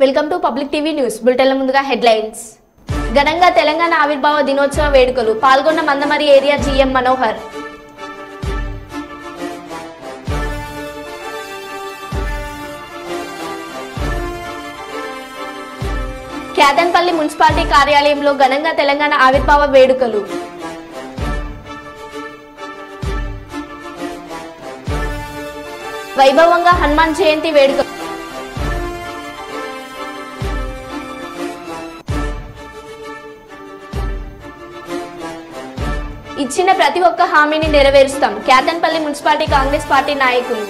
Welcome to public TV news బులెటిన్ల ముందుగా headlines. ఘనంగా తెలంగాణ ఆవిర్భావ దినోత్సవ వేడుకలు పాల్గొన్న Mandamarri area GM Manohar. Kyathanpalli municipality కార్యాలయంలో ఘనంగా తెలంగాణ ఆవిర్భావ వేడుకలు. వైభవంగా హనుమాన్ జయంతి వేడుకలు. ఇచ్చిన ప్రతి ఒక్క హామీని నెరవేరుస్తాం క్యాదన్పల్లి మున్సిపాలిటీ కాంగ్రెస్ పార్టీ నాయకులు.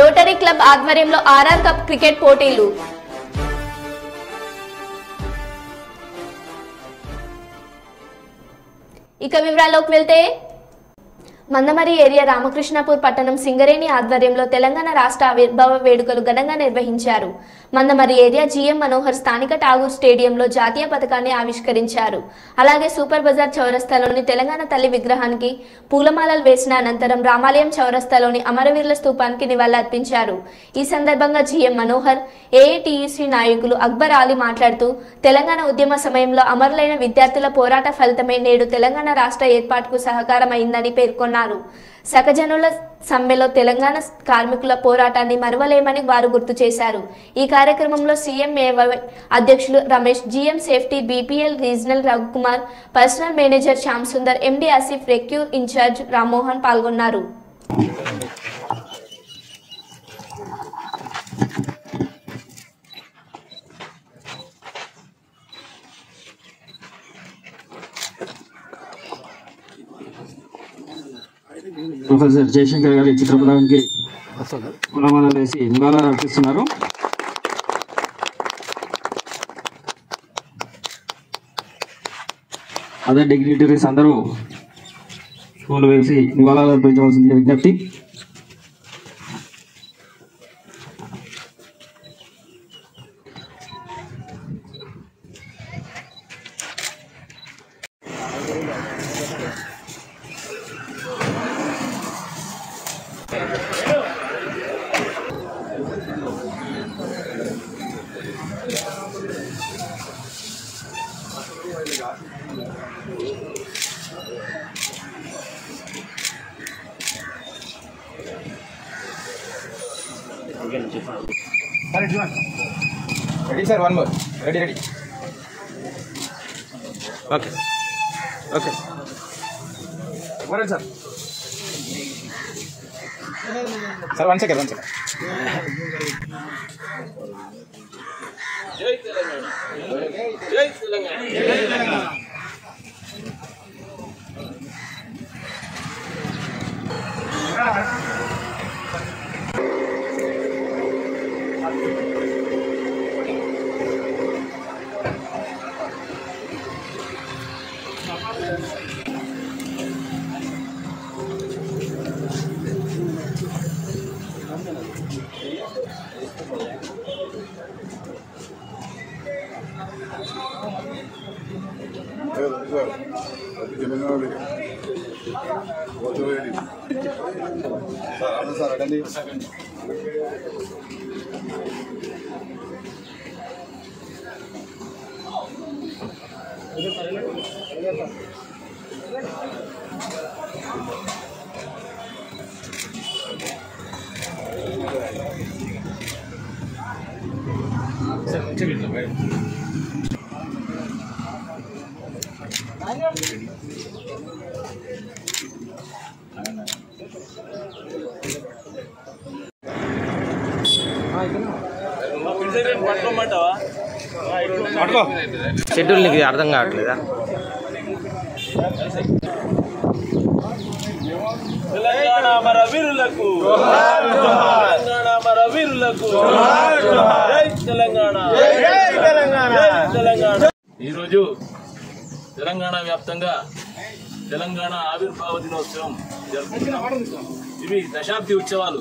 రోటరీ క్లబ్ ఆధ్వర్యంలో ఆర్ఆర్ కప్ క్రికెట్ పోటీలు. ఇక వివరాల్లోకి వెళ్తే మందమరి ఏరియా రామకృష్ణాపూర్ పట్టణం సింగరేణి ఆధ్వర్యంలో తెలంగాణ రాష్ట్ర ఆవిర్భావ వేడుకలు ఘనంగా నిర్వహించారు. మందమరి ఏరియా జీఎం మనోహర్ స్థానిక ఠాగూర్ స్టేడియంలో జాతీయ పతాకాన్ని ఆవిష్కరించారు. అలాగే సూపర్ బజార్ చౌరస్తాలోని తెలంగాణ తల్లి విగ్రహానికి పూలమాలలు వేసిన అనంతరం రామాలయం చౌరస్తాలోని అమరవీరుల స్తూపానికి నివాళులర్పించారు. ఈ సందర్భంగా జీఎం మనోహర్, ఏఐటీయూసీ నాయకులు అక్బర్ అలీ మాట్లాడుతూ తెలంగాణ ఉద్యమ సమయంలో అమరులైన విద్యార్థుల పోరాట ఫలితమే నేడు తెలంగాణ రాష్ట్ర ఏర్పాటుకు సహకారమైందని పేర్కొన్నారు. సకజనుల సమ్మెలో తెలంగాణ కార్మికుల పోరాటాన్ని మరువలేమని వారు గుర్తు చేశారు. ఈ కార్యక్రమంలో సీఎంఏవై అధ్యక్షులు Ramesh, GM safety BPL regional Raghukumar, personal manager Shyam Sundar, MD Asif, rescue incharge Rammohan పాల్గొన్నారు. ప్రొఫెసర్ జయశంకర్ గారి చిత్రపటానికి పూలమాలలు వేసి నివాళులు అర్పిస్తున్నారు. అదర్ డిగ్నిటరీస్ అందరూ పూలు వేసి నివాళులు అర్పించవలసింది విజ్ఞప్తి. Ready, sir? One more. Ready. Okay. What else, sir? Sir, one second. Jai Telangana. Schedule నీకు అర్థం కావట్లేదా? తెలంగాణ అమరవీరులకు తెలంగాణ అమరవీరులకు జై తెలంగాణ. ఈరోజు తెలంగాణ వ్యాప్తంగా తెలంగాణ ఆవిర్భావ దినోత్సవం జరుపుకుంటున్నాం. ఇవి దశాబ్ది ఉత్సవాలు.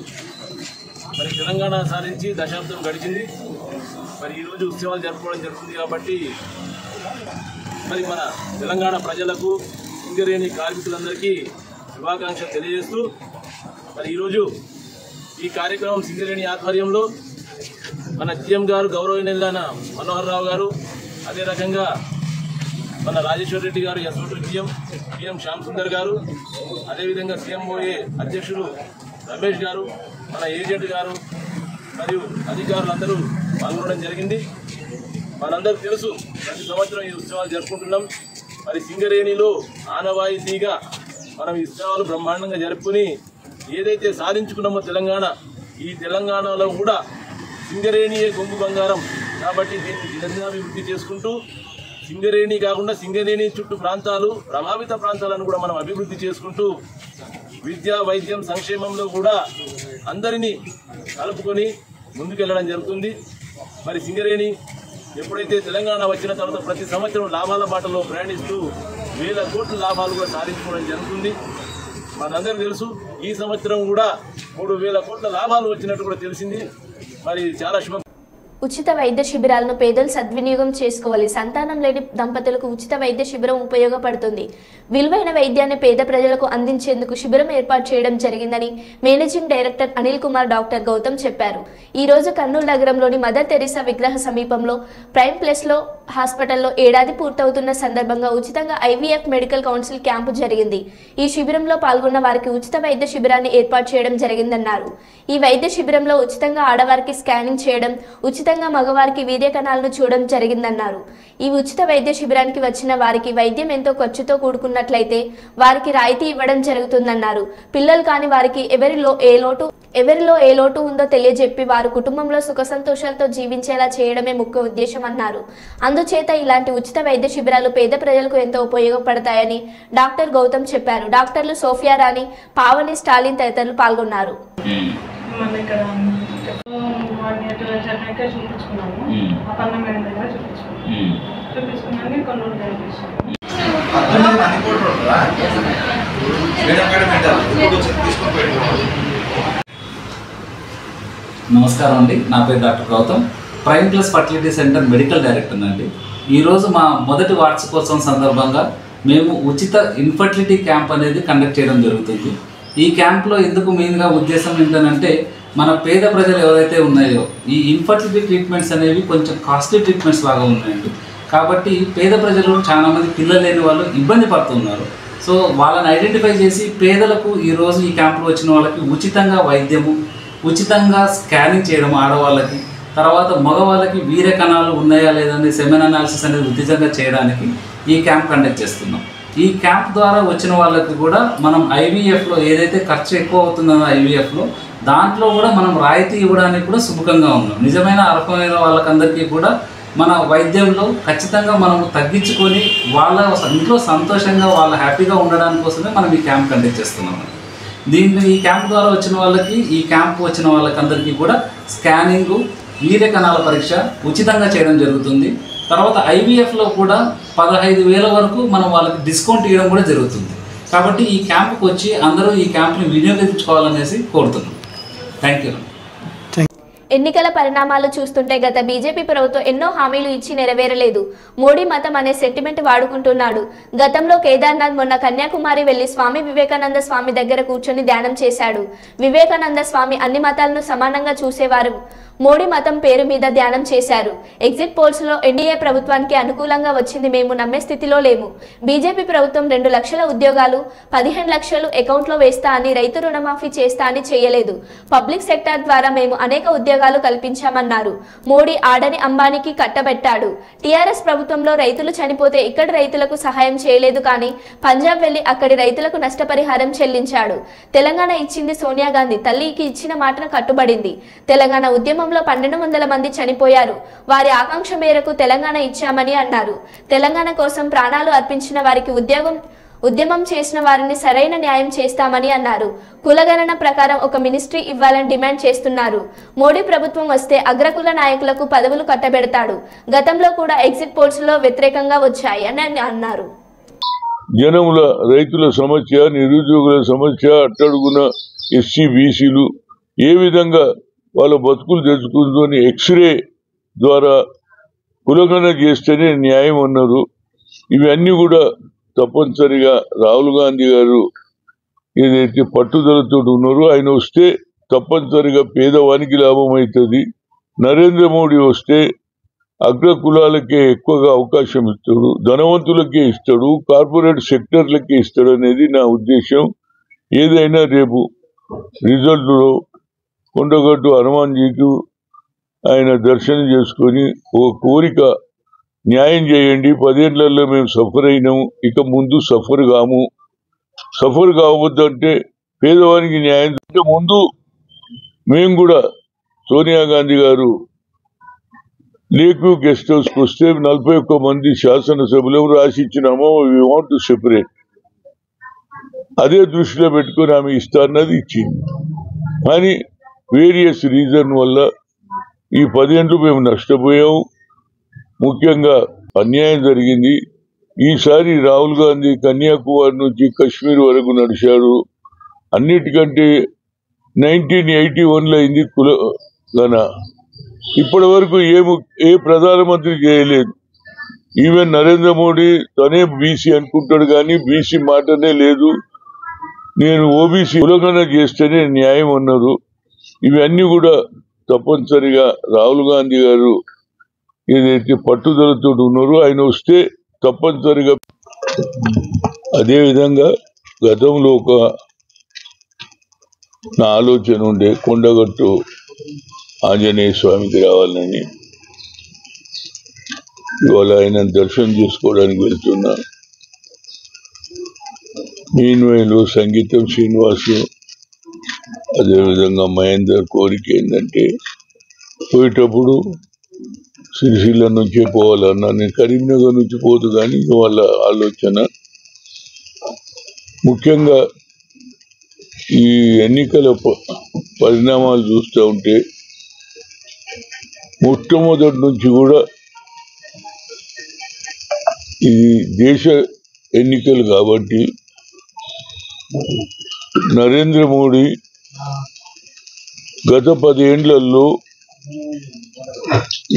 మరి తెలంగాణ సాధించి దశాబ్దం గడిచింది. మరి ఈరోజు ఉత్సవాలు జరుపుకోవడం జరుగుతుంది కాబట్టి మరి మన తెలంగాణ ప్రజలకు, సింగరేణి కార్మికులందరికీ శుభాకాంక్షలు తెలియజేస్తూ మరి ఈరోజు ఈ కార్యక్రమం సింగరేణి ఆధ్వర్యంలో మన జీఎం గారు గౌరవనీయులైన మనోహర్ రావు గారు, అదే రకంగా మన రాజేశ్వర్ రెడ్డి గారు ఎస్ఓ2 జీఎం శ్యామ్ సుందర్ గారు, అదేవిధంగా CMOA అధ్యక్షులు రమేష్ గారు, మన ఏజెంట్ గారు మరియు అధికారులందరూ పాల్గొనడం జరిగింది. మనందరికీ తెలుసు ప్రతి సంవత్సరం ఈ ఉత్సవాలు జరుపుకుంటున్నాం. మరి సింగరేణిలో ఆనవాయితీగా మనం ఈ ఉత్సవాలు బ్రహ్మాండంగా జరుపుకుని ఏదైతే సాధించుకున్నామో ఈ తెలంగాణలో కూడా సింగరేణియే కొంగు బంగారం కాబట్టి దీన్ని దినదినాభివృద్ధి చేసుకుంటూ సింగరేణి కాకుండా సింగరేణి చుట్టూ ప్రాంతాలు ప్రభావిత ప్రాంతాలను కూడా మనం అభివృద్ధి చేసుకుంటూ విద్య, వైద్యం, సంక్షేమంలో కూడా అందరినీ కలుపుకొని ముందుకెళ్లడం జరుగుతుంది. మరి సింగరేణి ఎప్పుడైతే తెలంగాణ వచ్చిన తర్వాత ప్రతి సంవత్సరం లాభాల బాటలో ప్రయాణిస్తూ 1000 కోట్ల లాభాలు కూడా సాధించుకోవడం జరుగుతుంది. మనందరికీ తెలుసు ఈ సంవత్సరం కూడా 3000 కోట్ల లాభాలు వచ్చినట్టు కూడా తెలిసింది. మరి చాలా శుభ. ఉచిత వైద్య శిబిరాలను పేదలు సద్వినియోగం చేసుకోవాలి. సంతానం లేని దంపతులకు ఉచిత వైద్య శిబిరం ఉపయోగపడుతుంది. విలువైన వైద్యాన్ని పేద ప్రజలకు అందించేందుకు శిబిరం ఏర్పాటు చేయడం జరిగిందని managing director Anil Kumar doctor Gautam చెప్పారు. ఈ రోజు కర్నూలు నగరంలోని మదర్ తెరీసా విగ్రహ సమీపంలో ప్రైమ్ ప్లేస్లో హాస్పిటల్లో ఏడాది పూర్తవుతున్న సందర్భంగా ఉచితంగా IVF మెడికల్ కౌన్సిల్ క్యాంపు జరిగింది. ఈ శిబిరంలో పాల్గొన్న వారికి ఉచిత వైద్య శిబిరాన్ని ఏర్పాటు చేయడం జరిగిందన్నారు. ఈ వైద్య శిబిరంలో ఉచితంగా ఆడవారికి స్కానింగ్ చేయడం, ఉచితంగా మగవారికి వీర్య కణాలను చూడడం జరిగిందన్నారు. ఈ ఉచిత వైద్య శిబిరానికి వచ్చిన వారికి వైద్యం ఎంతో ఖర్చుతో కూడుకున్నట్లయితే వారికి రాయితీ ఇవ్వడం జరుగుతుందన్నారు. పిల్లలు కాని వారికి ఎవరిలో ఏ లోటు ఉందో తెలియజెప్పి వారు కుటుంబంలో సుఖ సంతోషాలతో జీవించేలా చేయడమే ముఖ్య ఉద్దేశం అన్నారు. అందుచేత ఇలాంటి ఉచిత వైద్య శిబిరాలు పేద ప్రజలకు ఎంతో ఉపయోగపడతాయని డాక్టర్ గౌతమ్ చెప్పారు. డాక్టర్లు సోఫియా రాణి, పావని, స్టాలిన్ తదితరులు పాల్గొన్నారు. చూపించుకున్నాము అపర్ణ మేడం దగ్గర చూపించుకున్నాను కొన్నూరు నమస్కారం అండి, నా పేరు doctor Gautam, prime plus fertility centre medical director అండి. ఈరోజు మా మొదటి వార్షికోత్సవం సందర్భంగా మేము ఉచిత ఇన్ఫర్టిలిటీ క్యాంప్ అనేది కండక్ట్ చేయడం జరుగుతుంది. ఈ క్యాంప్లో ఎందుకు మెయిన్గా ఉద్దేశం ఏంటంటే మన పేద ప్రజలు ఎవరైతే ఉన్నాయో ఈ ఇన్ఫర్టిలిటీ ట్రీట్మెంట్స్ అనేవి కొంచెం కాస్ట్లీ ట్రీట్మెంట్స్ లాగా ఉన్నాయండి. కాబట్టి పేద ప్రజలు చాలామంది పిల్లలు లేని వాళ్ళు ఇబ్బంది పడుతున్నారు. సో వాళ్ళని ఐడెంటిఫై చేసి పేదలకు ఈరోజు ఈ క్యాంపులో వచ్చిన వాళ్ళకి ఉచితంగా వైద్యము, ఉచితంగా స్కానింగ్ చేయడం ఆడవాళ్ళకి, తర్వాత మగవాళ్ళకి వీర్య కణాలు ఉన్నాయా లేదని సెమెన్ అనాలిసిస్ అనేది ఉచితంగా చేయడానికి ఈ క్యాంప్ కండక్ట్ చేస్తున్నాం. ఈ క్యాంప్ ద్వారా వచ్చిన వాళ్ళకి కూడా మనం IVFలో ఏదైతే ఖర్చు ఎక్కువ అవుతుందో IVFలో దాంట్లో కూడా మనం రాయితీ ఇవ్వడానికి కూడా సుముఖంగా ఉన్నాం. నిజమైన అర్హమైన వాళ్ళకందరికీ కూడా మన వైద్యంలో ఖచ్చితంగా మనము తగ్గించుకొని వాళ్ళ ఇంట్లో సంతోషంగా వాళ్ళ హ్యాపీగా ఉండడానికి కోసమే మనం ఈ క్యాంప్ కండక్ట్ చేస్తున్నాం. దీంట్లో ఈ క్యాంప్ ద్వారా వచ్చిన వాళ్ళకి, ఈ క్యాంప్ వచ్చిన వాళ్ళకందరికీ కూడా స్కానింగు, వీర్య కణాల పరీక్ష ఉచితంగా చేయడం జరుగుతుంది. తర్వాత IVFలో కూడా 15,000 వరకు మనం వాళ్ళకి డిస్కౌంట్ ఇవ్వడం కూడా జరుగుతుంది. కాబట్టి ఈ క్యాంపుకి వచ్చి అందరూ ఈ క్యాంప్ని వినియోగించుకోవాలనేసి కోరుతున్నాం. Thank you. ఎన్నికల పరిణామాలు చూస్తుంటే గత బీజేపీ ప్రభుత్వం ఎన్నో హామీలు ఇచ్చి నెరవేరలేదు. మోడీ మతం అనే సెంటిమెంట్ వాడుకుంటున్నాడు. గతంలో కేదార్నాథ్, మొన్న కన్యాకుమారి వెళ్లి స్వామి వివేకానంద స్వామి దగ్గర కూర్చొని ధ్యానం చేశాడు. వివేకానంద స్వామి అన్ని మతాలను సమానంగా చూసేవారు. మోడీ మతం పేరు మీద ధ్యానం చేశారు. ఎగ్జిట్ పోల్స్ లో ఎన్డీఏ ప్రభుత్వానికి అనుకూలంగా వచ్చింది మేము నమ్మే స్థితిలో లేము. బీజేపీ ప్రభుత్వం 2 లక్షల ఉద్యోగాలు, 15 లక్షలు అకౌంట్లో వేస్తా అని, రైతు రుణమాఫీ చేస్తా అని చేయలేదు. పబ్లిక్ సెక్టార్ ద్వారా మేము అనేక ఉద్యోగాలు కల్పించామన్నారు. మోడీ ఆడని అంబానీకి కట్టబెట్టాడు. టీఆర్ఎస్ ప్రభుత్వంలో రైతులు చనిపోతే ఇక్కడి రైతులకు సహాయం చేయలేదు, కానీ పంజాబ్ వెళ్లి అక్కడి రైతులకు నష్టపరిహారం చెల్లించాడు. తెలంగాణ ఇచ్చింది సోనియా గాంధీ, తల్లికి ఇచ్చిన మాటను కట్టుబడింది. తెలంగాణ ఉద్యమం 1200 మంది చనిపోయారు. వారి ఆకాంక్ష మేరకు తెలంగాణ ఇచ్చామని అన్నారు. తెలంగాణ కోసం ప్రాణాలు అర్పించిన వారికి ఉద్యమం చేసిన వారిని సరైన న్యాయం చేస్తామని అన్నారు. కులగణన ప్రకారం ఒక మినిస్ట్రీ ఇవ్వాలని డిమాండ్ చేస్తున్నారు. మోడీ ప్రభుత్వం వస్తే అగ్రకుల నాయకులకు పదవులు కట్టబెడతాడు. గతంలో కూడా ఎగ్జిట్ పోల్స్ లో వ్యతిరేకంగా వచ్చాయి అని అన్నారు. జనముల రైతుల సమస్య, నిరుద్యోగుల సమస్య, అట్టడుగున ఎస్సీ బీసీలు ఏ విధంగా వాళ్ళ బతుకులు తెచ్చుకుందని ఎక్స్రే ద్వారా కులగణన చేస్తేనే న్యాయం అన్నారు. ఇవన్నీ కూడా తప్పనిసరిగా రాహుల్ గాంధీ గారు ఏదైతే పట్టుదలతో ఉన్నారో ఆయన వస్తే తప్పనిసరిగా పేదవానికి లాభం అవుతుంది. నరేంద్ర మోడీ వస్తే అగ్ర కులాలకే ఎక్కువగా అవకాశం ఇస్తాడు, ధనవంతులకే ఇస్తాడు, కార్పొరేట్ సెక్టర్లకే ఇస్తాడు అనేది నా ఉద్దేశం. ఏదైనా రేపు రిజల్ట్లో కొండగట్టు హనుమాన్జీకి ఆయన దర్శనం చేసుకొని ఒక కోరిక, న్యాయం చేయండి, 10 ఏళ్లలో మేము సఫర్ అయినాము, ఇక ముందు సఫర్ కాము, సఫర్ కావద్దంటే పేదవానికి న్యాయం చేసే ముందు మేము కూడా సోనియా గాంధీ గారు లేక్యూ గెస్ట్ హౌస్కి వస్తే 41 మంది శాసనసభ్యులు రాసిచ్చినామో వీ వాంట్ టు సెపరేట్, అదే దృష్టిలో పెట్టుకుని ఆమె ఇస్తారన్నది ఇచ్చింది. కానీ వేరియస్ రీజన్ వల్ల ఈ 10 ఏళ్ళు మేము నష్టపోయాము. ముఖ్యంగా అన్యాయం జరిగింది. ఈసారి రాహుల్ గాంధీ కన్యాకుమారి నుంచి కశ్మీర్ వరకు నడిచాడు. అన్నిటికంటే 1981లో అయింది కులగణ. ఇప్పటి వరకు ఏ ప్రధానమంత్రి చేయలేదు. ఈవెన్ నరేంద్ర మోడీ తనే బీసీ అనుకుంటాడు కానీ బీసీ మాటనే లేదు. నేను ఓబీసీ కులగణ చేస్తేనే న్యాయం అన్నారు. ఇవన్నీ కూడా తప్పనిసరిగా రాహుల్ గాంధీ గారు ఏదైతే పట్టుదలతో ఉన్నారో ఆయన వస్తే తప్పనిసరిగా. అదేవిధంగా గతంలో నా ఆలోచన ఉండే కొండగట్టు ఆంజనేయ స్వామికి రావాలని. ఇవాళ ఆయన దర్శనం చేసుకోవడానికి వెళ్తున్నా. మీన్వైలు సంగీతం శ్రీనివాసు అదేవిధంగా మహేందర్ కోరిక ఏంటంటే పోయేటప్పుడు సిరిసిల్ల నుంచే పోవాలన్నా, నేను కరీంనగర్ నుంచి పోదు కానీ వాళ్ళ ఆలోచన. ముఖ్యంగా ఈ ఎన్నికల పరిణామాలు చూస్తూ ఉంటే మొట్టమొదటి నుంచి కూడా ఇది దేశ ఎన్నికలు కాబట్టి నరేంద్ర మోడీ గత 10 ఏళ్లలో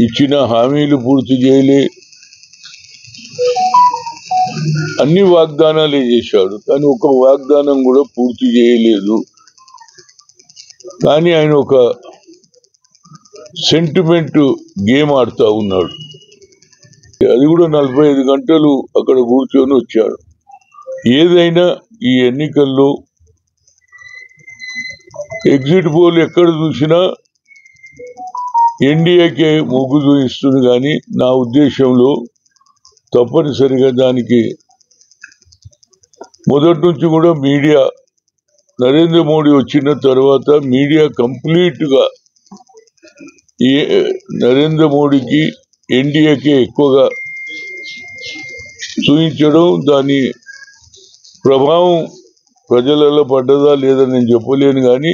ఇచ్చిన హామీలు పూర్తి చేయలే, అన్ని వాగ్దానాలే చేశాడు కానీ ఒక వాగ్దానం కూడా పూర్తి చేయలేదు. కానీ ఆయన ఒక సెంటిమెంట్ గేమ్ ఆడుతూ ఉన్నాడు. అది కూడా 45 గంటలు అక్కడ కూర్చొని వచ్చాడు. ఏదైనా ఈ ఎన్నికల్లో ఎగ్జిట్ పోల్ ఎక్కడ చూసినా ఎన్డీఏకే మొగ్గు చూపిస్తుంది. కానీ నా ఉద్దేశంలో తప్పనిసరిగా దానికి మొదటి నుంచి కూడా మీడియా, నరేంద్ర మోడీ వచ్చిన తర్వాత మీడియా కంప్లీట్గా నరేంద్ర మోడీకి ఎన్డీఏకే ఎక్కువగా చూపించడం, దాని ప్రభావం ప్రజలలో పడ్డదా లేదా నేను చెప్పలేను. కానీ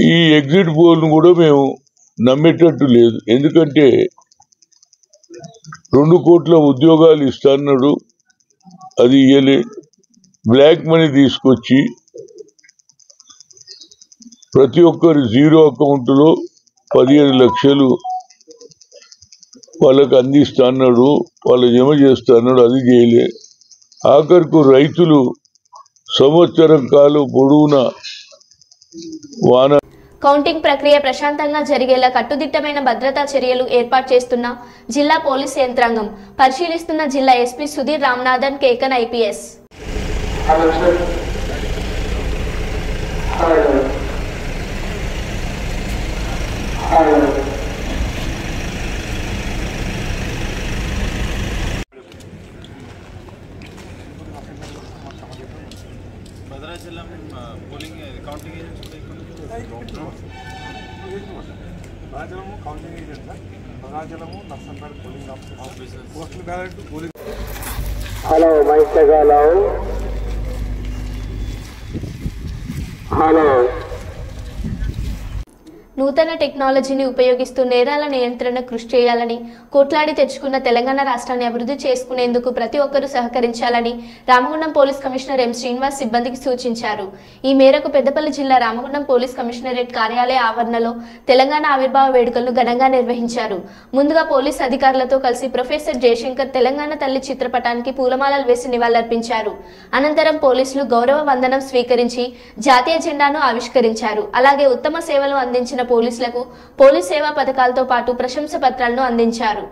ఈ ఎగ్జిట్ పోల్ను కూడా మేము నమ్మేటట్టు లేదు. ఎందుకంటే 2 కోట్ల ఉద్యోగాలు ఇస్తాన్నాడు, అది ఇయ్యలే. బ్లాక్ మనీ తీసుకొచ్చి ప్రతి ఒక్కరి జీరో అకౌంట్లో 15 లక్షలు వాళ్ళకు అందిస్తాన్నాడు, వాళ్ళు జమ చేస్తాన్నాడు, అది చేయలే. ఆఖరికి రైతులు సంవత్సరం కాలం పొడవునా వాన. కౌంటింగ్ ప్రక్రియ ప్రశాంతంగా జరిగేలా కట్టుదిట్టమైన భద్రతా చర్యలు ఏర్పాటు చేస్తున్న జిల్లా పోలీసు యంత్రాంగం, పరిశీలిస్తున్న జిల్లా SP Sudhir Ramanathan Kekan IPS. Bhadrachalam polling counting agents Bhadrachalam counting agent sir, Bhadrachalam Narsampet polling officer, postal ballot polling. Hello mike hello. నూతన టెక్నాలజీని ఉపయోగిస్తూ నేరాల నియంత్రణ కృషి చేయాలని, కోట్లాడి తెచ్చుకున్న తెలంగాణ రాష్ట్రాన్ని అభివృద్ధి చేసుకునేందుకు ప్రతి ఒక్కరూ సహకరించాలని Ramagundam police commissioner M Srinivas సిబ్బందికి సూచించారు. ఈ మేరకు పెద్దపల్లి జిల్లా రామగుండం పోలీస్ కమిషనరేట్ కార్యాలయ ఆవరణలో తెలంగాణ ఆవిర్భావ వేడుకలను ఘనంగా నిర్వహించారు. ముందుగా పోలీస్ అధికారులతో కలిసి ప్రొఫెసర్ జయశంకర్ తెలంగాణ తల్లి చిత్రపటానికి పూలమాలలు వేసి నివాళులర్పించారు. అనంతరం పోలీసులు గౌరవ వందనం స్వీకరించి జాతీయ జెండాను ఆవిష్కరించారు. అలాగే ఉత్తమ సేవలు అందించిన పోలీసులకు పోలీస్ సేవా పథకాలతో పాటు ప్రశంస పత్రాలను అందించారు.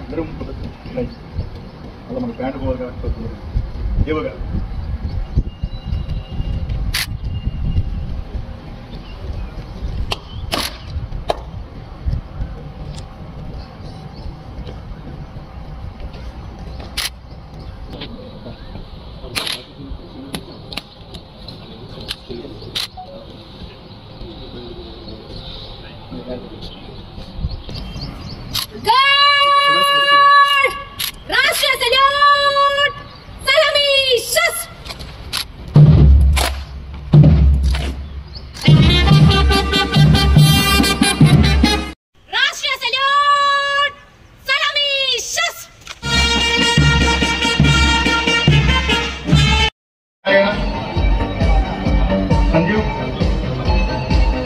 అందరం అలా మన ప్యాంటు పోవాలి కాబట్టి ఇవ్వగా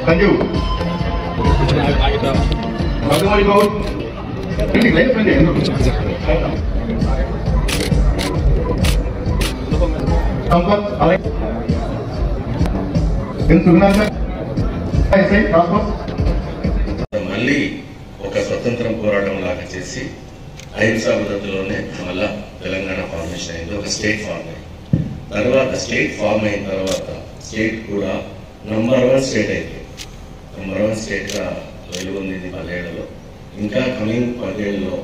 संजीव भगवान गौर लाइफ संपत మళ్ళీ ఒక స్వతంత్ర పోరాటం లాగా చేసి అహింసా పద్ధతిలోనే మళ్ళా తెలంగాణ ఫార్మేషన్ అయింది. ఒక స్టేట్ ఫార్మ్ అయింది. తర్వాత స్టేట్ ఫార్మ్ అయిన తర్వాత స్టేట్ కూడా నంబర్ 1 స్టేట్ అయితే నంబర్ 1 స్టేట్ గా వెలుగొంది 10 ఏళ్లలో. ఇంకా కమింగ్ 10 ఏళ్లలో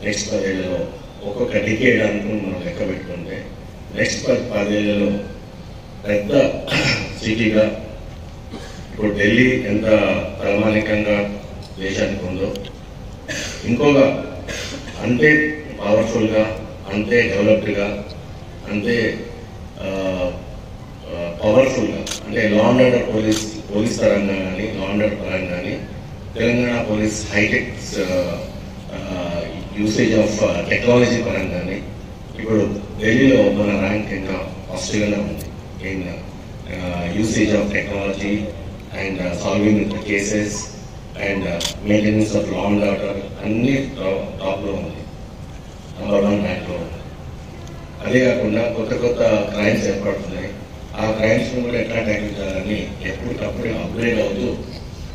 నెక్స్ట్ 10 ఏళ్లలో ఒక్కొక్క డికేడ్ అనుకుని మనం లెక్క పెట్టుకుంటే నెక్స్ట్ 10 ఏళ్లలో పెద్ద సిటీగా ఇప్పుడు ఢిల్లీ ఎంత ప్రామాణికంగా దేశానికి ఉందో ఇంకొక అంతే పవర్ఫుల్గా, అంతే డెవలప్డ్గా, అంతే పవర్ఫుల్గా, అంటే లా అండ్ ఆర్డర్ పోలీస్ పరంగా కానీ, లా అండ్ ఆర్డర్ పరంగా కానీ Telangana police hi-tech usage of technology పరంగా కానీ ఇప్పుడు ఢిల్లీలో మన ర్యాంక్ ఇంకా ఫస్ట్గానే ఉంది in usage of technology and solving cases and maintenance of law and order అన్ని టాప్లో ఉంది, నంబర్ 1 ర్యాంక్లో ఉంది. అదే కాకుండా కొత్త కొత్త క్రైమ్స్ ఏర్పడుతున్నాయి. ఆ క్రైమ్స్ కూడా ఎట్లా ట్యాకిల్ చేయాలని ఎప్పటికప్పుడు అప్గ్రేడ్ అవుతూ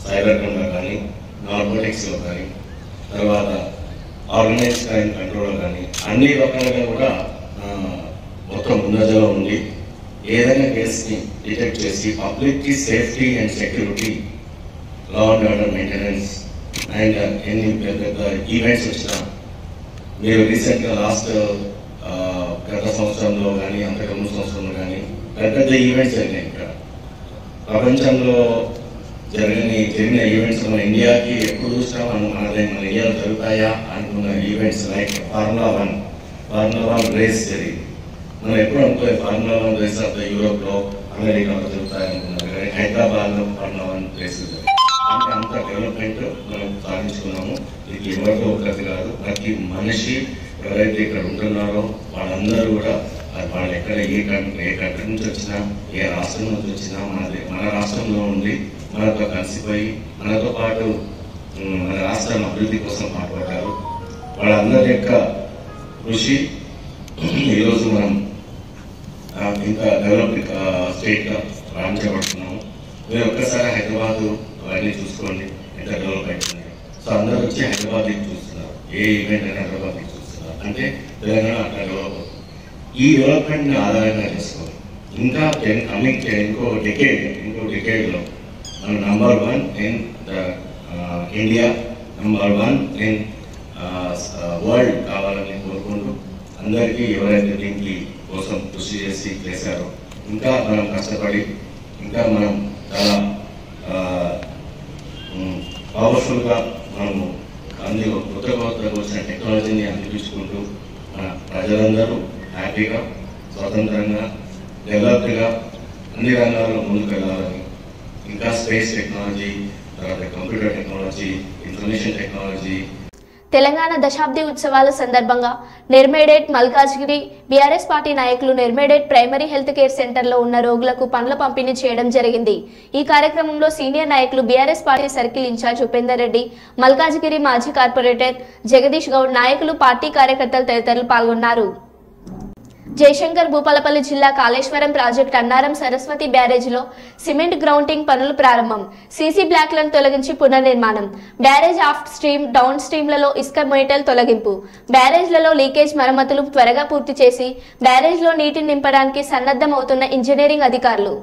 సైబర్ క్రైమ్లో కానీ, నార్కోటిక్స్లో కానీ, తర్వాత ఆర్గనైజ్ క్రైమ్ కంట్రోల్లో కానీ అన్ని రకాలుగా కూడా మొత్తం ముందజలో ఉండి ఏదైనా కేసుని డిటెక్ట్ చేసి పబ్లిక్కి safety and security, law and order maintenance and ఎన్ని పెద్ద ఈవెంట్స్ వచ్చినా మీరు రీసెంట్గా లాస్ట్ గత సంవత్సరంలో కానీ అంతకుముందు సంవత్సరంలో కానీ పెద్ద ఈవెంట్స్ జరిగినాయి. ఇక్కడ ప్రపంచంలో జరిగిన ఈవెంట్స్ మన ఇండియాకి ఎప్పుడు చూసినా మన ఇండియాలో జరుగుతాయా అనుకున్న ఈవెంట్స్ లైక్ ఫార్ములా 1 రేస్ జరిగింది. మనం ఎప్పుడు అనుకోలేదు ఫార్ములా 1 రేస్ ఆఫ్ యూరోప్లో, అమెరికాలో జరుగుతాయి అనుకున్నారు. కానీ హైదరాబాద్లో ఫార్ములా 1 రేస్ జరిగింది. అంటే అంత డెవలప్మెంట్ మనం సాధించుకున్నాము. ఇది ఎవరితో ఒకటి కాదు, ప్రతి మనిషి ఎవరైతే ఇక్కడ ఉంటున్నారో వాళ్ళందరూ కూడా వాళ్ళు ఎక్కడ ఏ కంట్రీ నుంచి వచ్చినా, ఏ రాష్ట్రం నుంచి వచ్చినా మన రాష్ట్రంలో ఉండి మనతో కలిసిపోయి మనతో పాటు మన రాష్ట్రం అభివృద్ధి కోసం పాటుపడ్డారు. వాళ్ళందరి యొక్క కృషి ఈరోజు మనం ఇంత డెవలప్డ్ స్టేట్గా రాణించబడుతున్నాము. మీరు ఒక్కసారి హైదరాబాద్ అవన్నీ చూసుకోండి ఎంత డెవలప్ అవుతుంది. సో అందరూ వచ్చి హైదరాబాద్ చూస్తున్నారు, ఏ ఈవెంట్ అయినా హైదరాబాద్ చూస్తున్నారు. అంటే తెలంగాణ అట్లా డెవలప్ అవుతుంది. ఈ డెవలప్మెంట్ని ఆధారంగా చేసుకోవాలి. ఇంకా ఇంకో డికేడ్లో మనం number 1 in India, number 1 in world కావాలని కోరుకుంటూ అందరికీ ఎవరైతే దీనికి కోసం కృషి చేసి చేశారో ఇంకా మనం కష్టపడి ఇంకా మనం చాలా పవర్ఫుల్గా మనము అన్ని కొత్తగా వచ్చిన టెక్నాలజీని అందిపించుకుంటూ మన ప్రజలందరూ హ్యాపీగా స్వతంత్రంగా డెవలప్డ్గా అన్ని రంగాల్లో ముందుకు వెళ్ళాలని, ఇంకా స్పేస్ టెక్నాలజీ, తర్వాత computer technology, information technology. Telangana దశాబ్ది ఉత్సవాల సందర్భంగా నిర్మేడేట్ మల్కాజ్గిరి బీఆర్ఎస్ పార్టీ నాయకులు నిర్మేడేట్ ప్రైమరీ హెల్త్ కేర్ సెంటర్లో ఉన్న రోగులకు పండ్ల పంపిణీ చేయడం జరిగింది. ఈ కార్యక్రమంలో సీనియర్ నాయకులు BRS party circle in charge Upender Reddy, Malkajgiri మాజీ కార్పొరేటర్ జగదీష్ గౌడ్, నాయకులు, పార్టీ కార్యకర్తలు తదితరులు పాల్గొన్నారు. జయశంకర్ భూపాలపల్లి జిల్లా కాళేశ్వరం ప్రాజెక్టు అన్నారం సరస్వతి బ్యారేజ్లో సిమెంట్ గ్రౌండింగ్ పనులు ప్రారంభం. సీసీ బ్లాక్లను తొలగించి పునర్నిర్మాణం. బ్యారేజ్ ఆఫ్ స్ట్రీమ్, డౌన్ స్ట్రీమ్లలో ఇసుక మేటలు తొలగింపు. బ్యారేజ్లలో లీకేజ్ మరమ్మతులు త్వరగా పూర్తి చేసి బ్యారేజ్లో నీటిని నింపడానికి సన్నద్ధమవుతున్న ఇంజనీరింగ్ అధికారులు.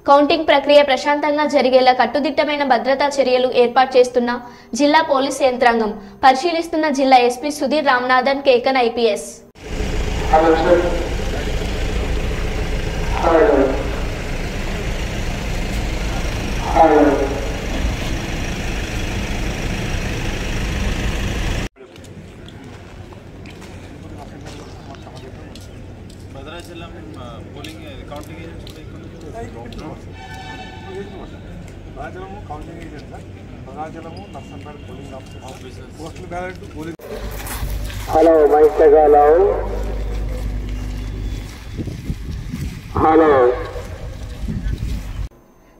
కౌంటింగ్ ప్రక్రియ ప్రశాంతంగా జరిగేలా కట్టుదిట్టమైన భద్రతా చర్యలు ఏర్పాటు చేస్తున్న జిల్లా పోలీసు యంత్రాంగం, పరిశీలిస్తున్న జిల్లా SP Sudhir Ramanathan Kekan IPS. Bhadrachalam polling counting agents Bhadrachalam counting agent sir, Bhadrachalam Narsampet polling officer, postal ballot polling. Hello mike hello hello.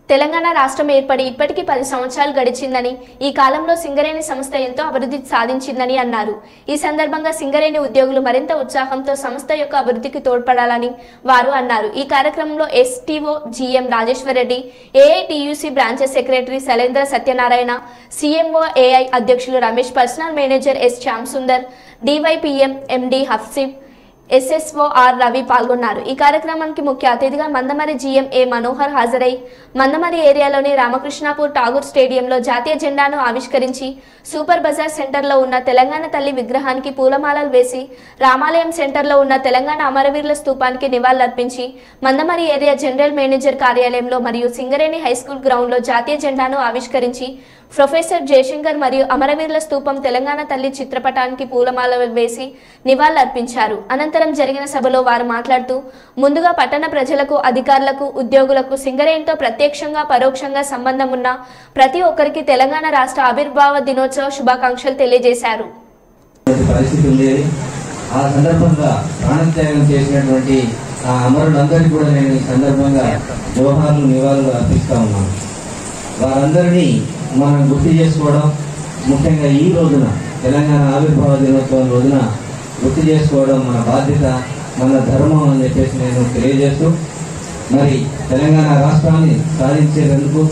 Telangana రాష్ట్రం ఏర్పడి ఇప్పటికీ 10 సంవత్సరాలు గడిచిందని, ఈ కాలంలో సింగరేణి సంస్థ ఎంతో అభివృద్ధి సాధించిందని అన్నారు. ఈ సందర్భంగా సింగరేణి ఉద్యోగులు మరింత ఉత్సాహంతో సంస్థ యొక్క అభివృద్ధికి తోడ్పడాలని వారు అన్నారు. ఈ కార్యక్రమంలో STO GM Rajeshwar Reddy, AITUC branches secretary Shailendra Satyanarayana, CMO AI అధ్యక్షులు Ramesh, personal manager S Shyam Sundar, DYPM MD Hafsib, SSO R Ravi పాల్గొన్నారు. ఈ కార్యక్రమానికి ముఖ్య అతిథిగా మందమరి జీఎం ఏ మనోహర్ హాజరై మందమరి ఏరియాలోని రామకృష్ణాపూర్ ఠాగూర్ స్టేడియంలో జాతీయ జెండాను ఆవిష్కరించి సూపర్ బజార్ సెంటర్లో ఉన్న తెలంగాణ తల్లి విగ్రహానికి పూలమాలలు వేసి రామాలయం సెంటర్లో ఉన్న తెలంగాణ అమరవీరుల స్తూపానికి నివాళులర్పించి మందమరి ఏరియా జనరల్ మేనేజర్ కార్యాలయంలో మరియు సింగరేణి హైస్కూల్ గ్రౌండ్లో జాతీయ జెండాను ఆవిష్కరించి ప్రొఫెసర్ జయశంకర్ మరియు అమరవీరుల స్తూపం తెలంగాణ తల్లి చిత్రపటానికి పూలమాలలు వేసి నివాళులర్పించారు. అనంతరం జరిగిన సభలో వారు మాట్లాడుతూ, ముందుగా పట్టణ ప్రజలకు, అధికారులకు, ఉద్యోగులకు సింగరేణితో ప్రత్యక్షంగా పరోక్షంగా సంబంధం ఉన్న ప్రతి ఒక్కరికి తెలంగాణ రాష్ట్ర ఆవిర్భావ దినోత్సవ శుభాకాంక్షలు తెలియజేశారు. ఆ సందర్భంగా ప్రాణత్యాగం చేసినటువంటి ఆ అమరులందరికీ కూడా నేను ఈ సందర్భంగా జోహార్లు, నివాళులు అర్పిస్తా ఉన్నాను. వారందరినీ మనం గుర్తు చేసుకోవడం, ముఖ్యంగా ఈ రోజున తెలంగాణ ఆవిర్భావ దినోత్సవం రోజున గుర్తు చేసుకోవడం మన బాధ్యత, మన ధర్మం అని చెప్పేసి నేను తెలియజేస్తూ, మరి తెలంగాణ రాష్ట్రాన్ని సాధించేందుకు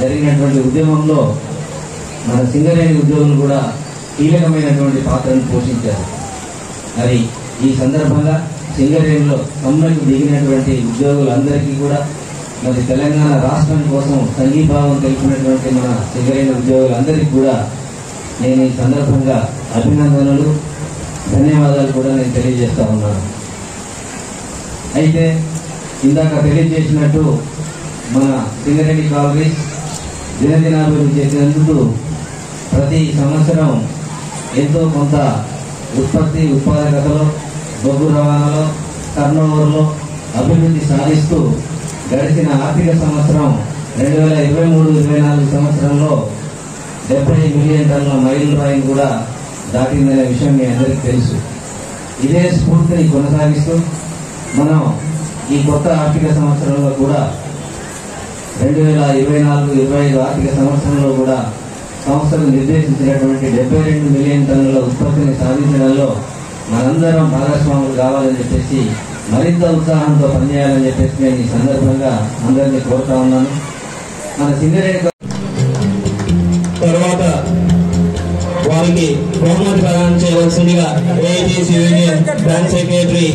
జరిగినటువంటి ఉద్యమంలో మన సింగరేణి ఉద్యోగులు కూడా కీలకమైనటువంటి పాత్రను పోషించారు. మరి ఈ సందర్భంగా సింగరేణిలో సమ్మెకు దిగినటువంటి ఉద్యోగులందరికీ కూడా, మరి తెలంగాణ రాష్ట్రం కోసం సంఘీభావం తెలిపినటువంటి మన సింగరేణి ఉద్యోగులందరికీ కూడా నేను ఈ సందర్భంగా అభినందనలు, ధన్యవాదాలు కూడా నేను తెలియజేస్తా ఉన్నాను. అయితే ఇందాక తెలియజేసినట్టు మన సింగరేణి కాలనీస్ దినదినాభివృద్ధి చేసినందుకు ప్రతి సంవత్సరం ఎంతో కొంత ఉత్పాదకతలో బొగ్గు రవాణాలో టర్నోవర్లో అభివృద్ధి సాధిస్తూ గడిచిన ఆర్థిక సంవత్సరం 2023-24 సంవత్సరంలో 70 మిలియన్ టన్నుల మైలు రాయిని కూడా దాటిందనే విషయం మీ అందరికీ తెలుసు. ఇదే స్ఫూర్తిని కొనసాగిస్తూ మనం ఈ కొత్త ఆర్థిక సంవత్సరంలో కూడా 2024-25 ఆర్థిక సంవత్సరంలో కూడా సంస్థలు నిర్దేశించినటువంటి 72 మిలియన్ టన్నుల ఉత్పత్తిని సాధించడంలో మనందరం భాగస్వాములు కావాలని చెప్పేసి మరింత ఉత్సాహంతో పనిచేయాలని చెప్పేసి నేను ఈ సందర్భంగా అందరినీ కోరుతా ఉన్నాను. మన సింగరేణి తర్వాత వారికి బహుమతి ప్రదానం చేయవలసిందిగా AITC union branch secretary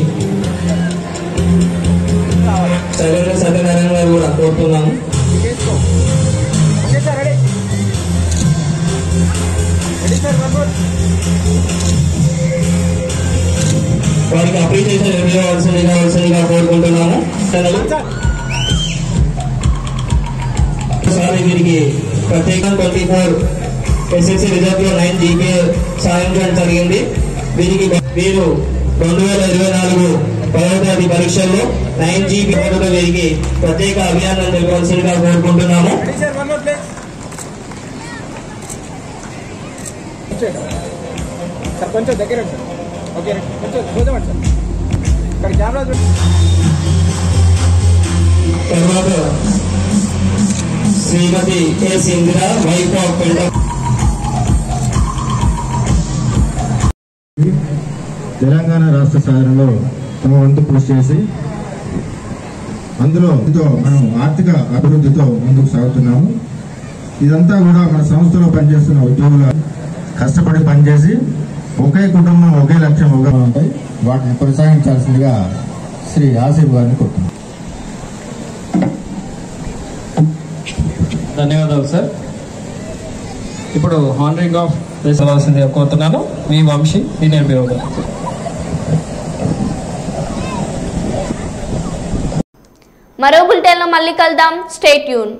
Satyanarayana గారు కూడా కోరుతున్నాము. వారికి అప్రిషియేషన్ ఇవ్వవలసిందిగా కోరుకుంటున్నాము. వీరికి ప్రత్యేక 24 ఎస్ఎస్సీ రిజర్వ్ లో 9 జీపీఏ సాధించడం జరిగింది. వీరు 2024 10వ తరగతి పరీక్షల్లో 9 జీపీ వీరికి ప్రత్యేక అభియానం జరపవలసిందిగా కోరుకుంటున్నాము. కొంచెం దగ్గర ఓకే కొంచెం చూద్దామండి సార్ ఇక్కడ కెమెరా తర్వాత శ్రీమతి కె సింధిరా వైఫ్ ఆఫ్ పెంట తెలంగాణ రాష్ట్ర సాధనలో తమ వంతు కృషి చేసి అందులో మనం ఆర్థిక అభివృద్ధితో ముందుకు సాగుతున్నాము. ఇదంతా కూడా మన సంస్థలో పనిచేస్తున్న ఉద్యోగుల కష్టపడి పనిచేసి ఒకే కుటుంబం ఒకే లక్ష్యం ఒకే ఉంటాయి. వాటిని కొనసాగించాల్సిందిగా శ్రీ ఆసిఫ్ గారిని కోరుతున్నాం. ధన్యవాదాలు సార్. ఇప్పుడు హానరింగ్ ఆఫ్ వేసవలసిందిగా కోరుతున్నాను. మీ వంశీ సీనియర్ బ్యూరో గారు. మరో బులెటిన్లో మళ్ళీ కలుద్దాం. Stay tune.